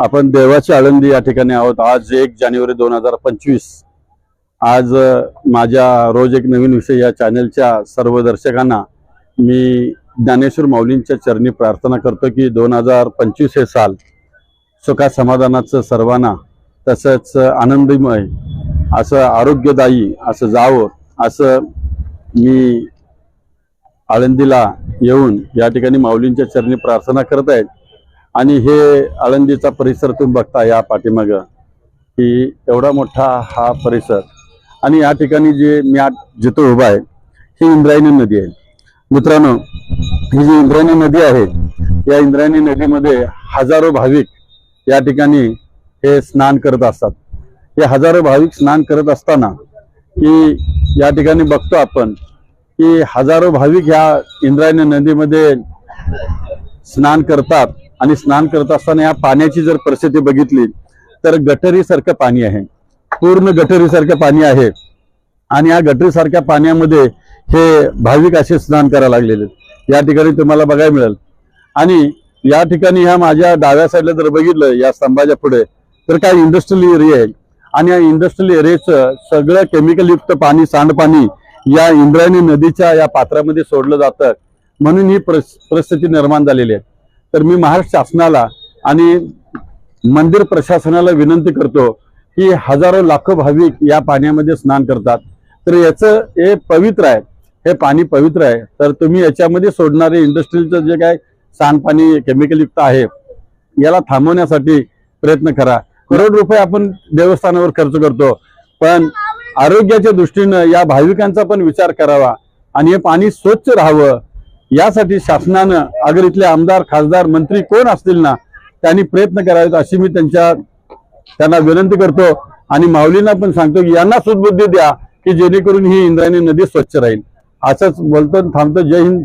आपण देवाची आळंदी या ठिकाणी आहोत। आज 1 जानेवारी 2025। आज माझ्या रोज एक नवीन विषय या चॅनलच्या सर्व दर्शकांना मी ज्ञानेश्वर माऊलींच्या चरणी प्रार्थना करतो की 2025 हे साल सुखा समाधानाचं सर्वांना तसंच आनंदमय असं आरोग्यदायी असं जावं असं मी आळंदीला येऊन या ठिकाणी माऊलींच्या चरणी प्रार्थना करत आहे। आणि हे आळंदीचा परिसर तुम्ही बघता या पाठीमागं की एवढा मोठा हा परिसर आणि या ठिकाणी जे मी जिथं उभा आहे ही इंद्रायणी नदी आहे। मित्रांनो, ही जी इंद्रायणी नदी आहे या इंद्रायणी नदीमध्ये हजारो भाविक या ठिकाणी हे स्नान करत असतात। हे हजारो भाविक स्नान करत असताना की या ठिकाणी बघतो आपण की हजारो भाविक ह्या इंद्रायणी नदीमध्ये स्नान करतात आणि स्नान करत असताना या पाण्याची जर परिस्थिती बघितली तर गटरीसारखं पाणी आहे, पूर्ण गटरीसारखं पाणी आहे। आणि या गटरीसारख्या पाण्यामध्ये हे भाविक असे स्नान करायला लागलेले या ठिकाणी तुम्हाला बघायला मिळेल। आणि या ठिकाणी ह्या माझ्या डाव्या साईडला जर बघितलं या स्तंभाच्या पुढे तर काय इंडस्ट्रियल एरिया आहे आणि या इंडस्ट्रियल एरियाचं सगळं केमिकल युक्त पाणी, सांडपाणी या इंद्रायणी नदीच्या या पात्रामध्ये सोडलं जातं, म्हणून ही परिस्थिती निर्माण झालेली आहे। तर मी महाराष्ट्र शासनाला आणि मंदिर प्रशासनाला विनंती करतो की हजारो लाखो भाविक या पाण्यामध्ये स्नान करतात, तर याचं हे पवित्र आहे, हे पाणी पवित्र आहे। तर तुम्ही याच्यामध्ये सोडणारे इंडस्ट्रीचं जे काय सांडपाणी केमिकल युक्त आहे याला थांबवण्यासाठी प्रयत्न करा। करोड रुपये आपण देवस्थानावर खर्च करतो, पण आरोग्याच्या दृष्टीनं या भाविकांचा पण विचार करावा आणि हे पाणी स्वच्छ राहावं यासाठी शासनानं अगर इथले आमदार, खासदार, मंत्री कोण असतील ना त्यांनी प्रयत्न करावेत अशी मी त्यांना विनंती करतो। आणि माऊलींना पण सांगतो की यांना सुदबुद्धी द्या की जेणेकरून ही इंद्रायणी नदी स्वच्छ राहील। असंच बोलतो, थांबतो। जय हिंद,